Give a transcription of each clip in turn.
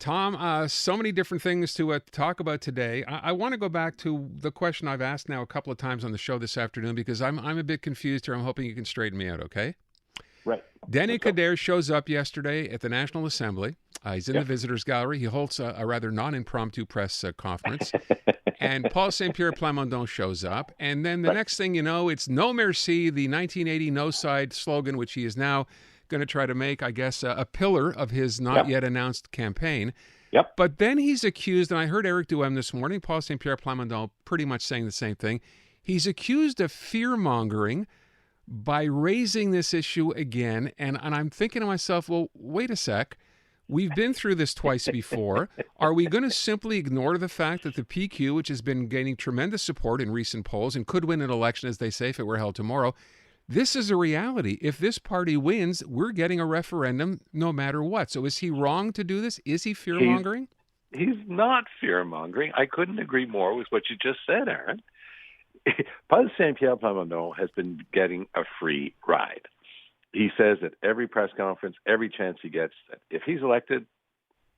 Tom, so many different things to talk about today. I want to go back to the question I've asked now a couple of times on the show this afternoon because I'm a bit confused here. I'm hoping you can straighten me out, okay? Right. Denis Coderre shows up yesterday at the National Assembly. He's in the visitors' gallery. He holds a rather non-impromptu press conference. And Paul Saint-Pierre Plamondon shows up. And then the next thing you know, it's No Merci, the 1980 No Side slogan, which he is now going to try to make, I guess, a pillar of his not yet announced campaign. Yep. But then he's accused, and I heard Eric Duhem this morning, Paul Saint-Pierre Plamondon pretty much saying the same thing. He's accused of fear-mongering by raising this issue again. And I'm thinking to myself, well, wait a sec. We've been through this twice before. Are we going to simply ignore the fact that the PQ, which has been gaining tremendous support in recent polls and could win an election, as they say, if it were held tomorrow, this is a reality. If this party wins, we're getting a referendum no matter what. So is he wrong to do this? Is he fear-mongering? He's not fear-mongering. I couldn't agree more with what you just said, Aaron. Paul Saint-Pierre Plamondon has been getting a free ride. He says at every press conference, every chance he gets, that if he's elected,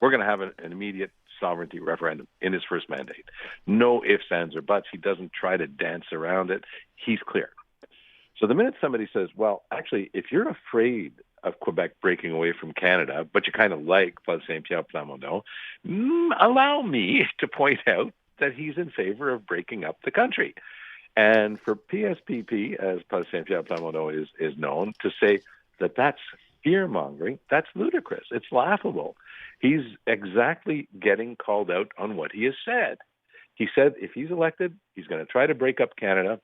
we're going to have an immediate sovereignty referendum in his first mandate. No ifs, ands, or buts. He doesn't try to dance around it. He's clear. So the minute somebody says, well, actually, if you're afraid of Quebec breaking away from Canada, but you kind of like Paul Saint-Pierre Plamondon, allow me to point out that he's in favor of breaking up the country. And for PSPP, as Paul Saint-Pierre Plamondon is known, to say that that's fear-mongering, that's ludicrous. It's laughable. He's exactly getting called out on what he has said. He said if he's elected, he's going to try to break up Canada.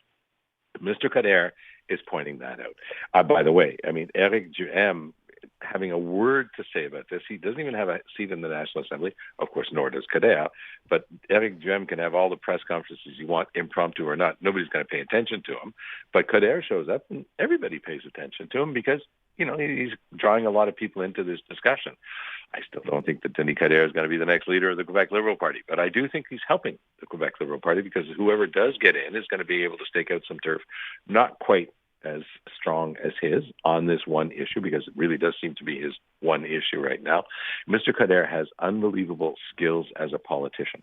Mr. Coderre is pointing that out. By the way, I mean, Eric Duhem having a word to say about this. He doesn't even have a seat in the National Assembly, of course, nor does Coderre. But Eric Duhem can have all the press conferences you want, impromptu or not. Nobody's going to pay attention to him. But Coderre shows up, and everybody pays attention to him because, you know, he's drawing a lot of people into this discussion. I still don't think that Denis Coderre is going to be the next leader of the Quebec Liberal Party, but I do think he's helping the Quebec Liberal Party because whoever does get in is going to be able to stake out some turf, not quite as strong as his on this one issue, because it really does seem to be his one issue right now. Mr. Coderre has unbelievable skills as a politician,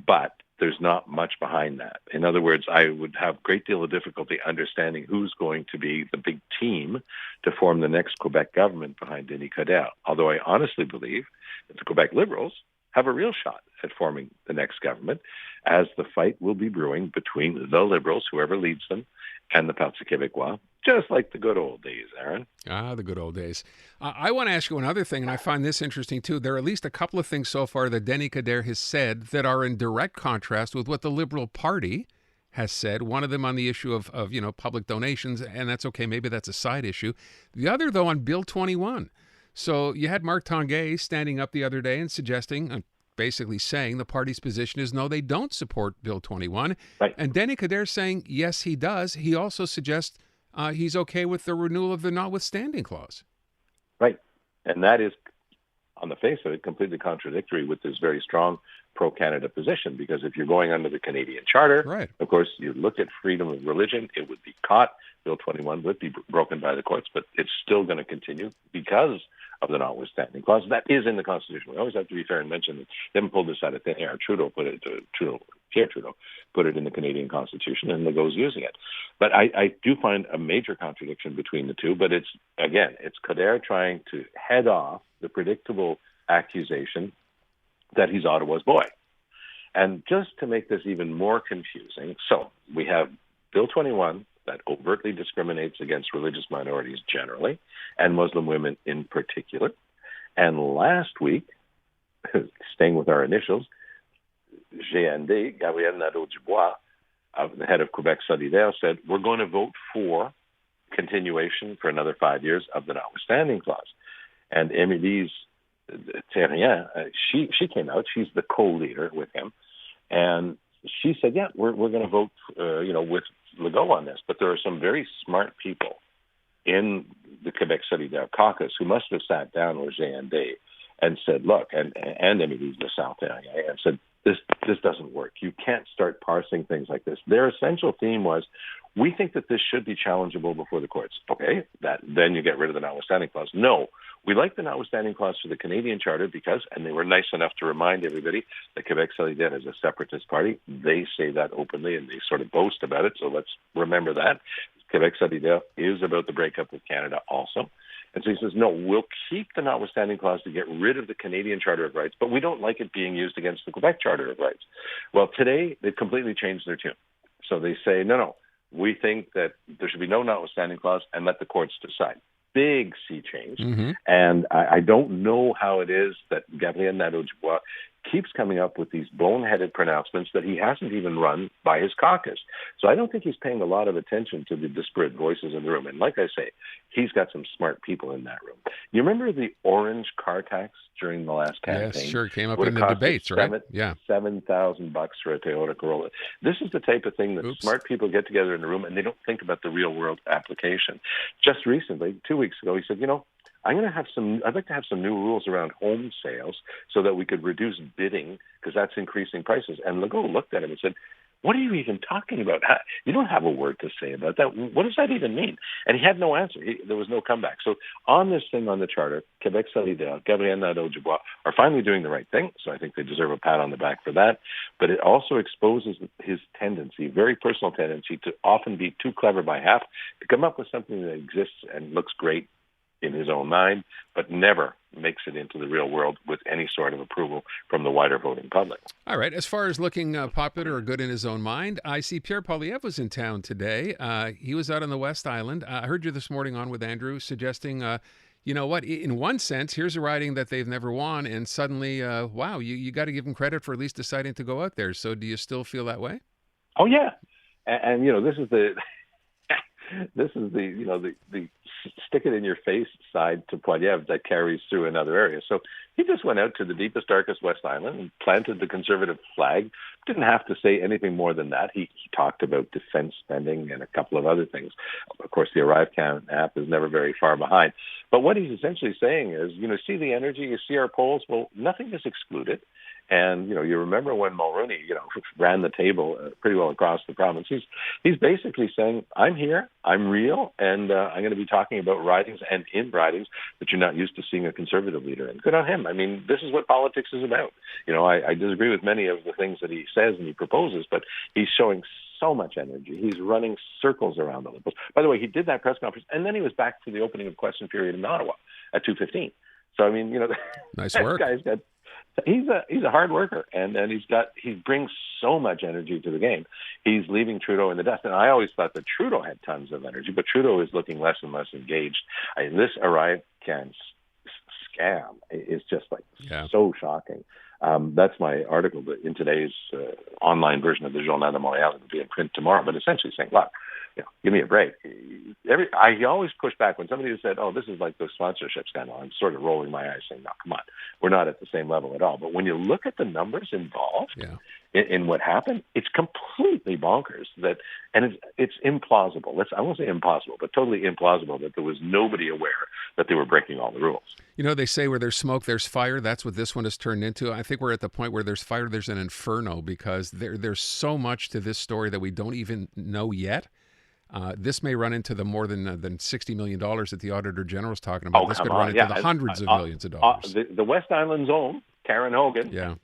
but there's not much behind that. In other words, I would have a great deal of difficulty understanding who's going to be the big team to form the next Quebec government behind Denis Coderre, although I honestly believe that the Quebec Liberals have a real shot at forming the next government, as the fight will be brewing between the Liberals, whoever leads them, and the Parti Québécois, just like the good old days, Aaron. The good old days. I want to ask you another thing, and I find this interesting, too. There are at least a couple of things so far that Denis Coderre has said that are in direct contrast with what the Liberal Party has said. One of them on the issue of public donations, and that's okay. Maybe that's a side issue. The other, though, on Bill 21. So you had Marc Tanguay standing up the other day and suggesting, basically saying the party's position is no, they don't support Bill 21. Right. And Denis Coderre saying, yes, he does. He also suggests he's okay with the renewal of the notwithstanding clause. Right. And that is, on the face of it, completely contradictory with this very strong pro-Canada position, because if you're going under the Canadian Charter, right, of course, you look at freedom of religion, it would be caught. Bill 21 would be broken by the courts, but it's still going to continue because of the notwithstanding clause. That is in the Constitution. We always have to be fair and mention that they haven't pulled this out of thin air. Pierre Trudeau put it in the Canadian Constitution, and Legault's using it. But I do find a major contradiction between the two, but it's Coderre trying to head off the predictable accusation that he's Ottawa's boy. And just to make this even more confusing, so we have Bill 21 that overtly discriminates against religious minorities generally, and Muslim women in particular. And last week, staying with our initials, CJAD, Gabriel Nadeau-Dubois, the head of Quebec Solidaire, said, we're going to vote for continuation for another 5 years of the notwithstanding clause. And Émilie Thérien, she came out. She's the co-leader with him, and she said, "Yeah, we're going to vote, with Legault on this." But there are some very smart people in the Quebec Solidaire caucus who must have sat down with CJAD and said, "Look," and Émilie Thérien, and said, "This doesn't work. You can't start parsing things like this." Their essential theme was, we think that this should be challengeable before the courts. Okay, then you get rid of the notwithstanding clause. No, We like the notwithstanding clause for the Canadian Charter because, and they were nice enough to remind everybody that Quebec CJAD is a separatist party. They say that openly and they sort of boast about it, so let's remember that. Quebec CJAD is about the breakup with Canada also. And so he says, no, we'll keep the notwithstanding clause to get rid of the Canadian Charter of Rights, but we don't like it being used against the Quebec Charter of Rights. Well, today they've completely changed their tune. So they say, no, we think that there should be no notwithstanding clause and let the courts decide. Big sea change. Mm-hmm. And I don't know how it is that Gabriel Nadeau-Dubois keeps coming up with these boneheaded pronouncements that he hasn't even run by his caucus. So I don't think he's paying a lot of attention to the disparate voices in the room. And like I say, he's got some smart people in that room. You remember the orange car tax during the last campaign? Yes, sure. Came up in the debates, right? $7,000 for a Toyota Corolla. This is the type of thing that smart people get together in the room and they don't think about the real world application. Just recently, 2 weeks ago, he said, I'd like to have some new rules around home sales so that we could reduce bidding because that's increasing prices. And Legault looked at him and said, what are you even talking about? You don't have a word to say about that. What does that even mean? And he had no answer. There was no comeback. So on this thing on the charter, Quebec Solidaire, Gabriel Nadeau-Dubois are finally doing the right thing. So I think they deserve a pat on the back for that. But it also exposes his tendency, very personal tendency, to often be too clever by half, to come up with something that exists and looks great in his own mind, but never makes it into the real world with any sort of approval from the wider voting public. All right. As far as looking popular or good in his own mind, I see Pierre Poilievre was in town today. He was out on the West Island. I heard you this morning on with Andrew suggesting, you know what, in one sense, here's a riding that they've never won, and suddenly, wow, you got to give him credit for at least deciding to go out there. So do you still feel that way? Oh, yeah. And this is the... This is the stick it in your face side to Poilievre that carries through in other areas. So he just went out to the deepest, darkest West Island and planted the Conservative flag. Didn't have to say anything more than that. He talked about defense spending and a couple of other things. Of course, the Arrive Count app is never very far behind. But what he's essentially saying is, see the energy, you see our polls, well, nothing is excluded. And, you remember when Mulroney, ran the table pretty well across the province. He's basically saying, I'm here, I'm real, and I'm going to be talking about ridings and in ridings that you're not used to seeing a Conservative leader in. Good on him. I mean, this is what politics is about. I disagree with many of the things that he says and he proposes, but he's showing so much energy. He's running circles around the Liberals. By the way, he did that press conference, and then he was back to the opening of question period in Ottawa at 2:15. So, I mean, nice work. Guy's got... He's a hard worker, and he brings so much energy to the game. He's leaving Trudeau in the dust, and I always thought that Trudeau had tons of energy, but Trudeau is looking less and less engaged. This Arrive Can scam is just so shocking. That's my article in today's online version of the Journal de Montréal. It'll be in print tomorrow, but essentially saying, look, give me a break. I always push back when somebody said, oh, this is like the sponsorship scandal. I'm sort of rolling my eyes saying, no, come on. We're not at the same level at all. But when you look at the numbers involved in what happened, it's completely bonkers. And it's implausible. I won't say impossible, but totally implausible that there was nobody aware that they were breaking all the rules. They say where there's smoke, there's fire. That's what this one has turned into. I think we're at the point where there's fire, there's an inferno, because there's so much to this story that we don't even know yet. This may run into the more than $60 million that the Auditor General is talking about. This could run into the hundreds of millions of dollars. The West Island's own, Karen Hogan,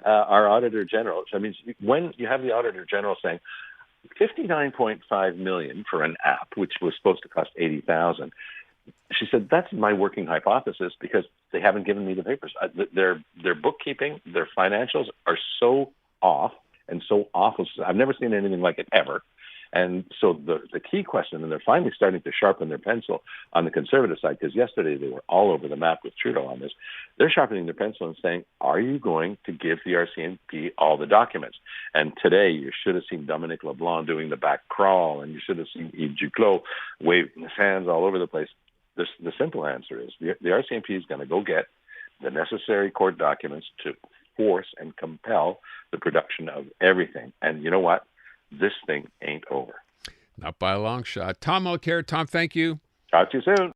our Auditor General. I mean, when you have the Auditor General saying $59.5 million for an app, which was supposed to cost $80,000, she said, that's my working hypothesis because they haven't given me the papers. Their bookkeeping, their financials are so off and so awful. I've never seen anything like it ever. And so the key question, and they're finally starting to sharpen their pencil on the Conservative side, because yesterday they were all over the map with Trudeau on this. They're sharpening their pencil and saying, are you going to give the RCMP all the documents? And today you should have seen Dominic LeBlanc doing the back crawl, and you should have seen Yves Duclos waving his hands all over the place. The simple answer is the RCMP is going to go get the necessary court documents to force and compel the production of everything. And you know what? This thing ain't over. Not by a long shot. Tom Mulcair. Tom, thank you. Talk to you soon.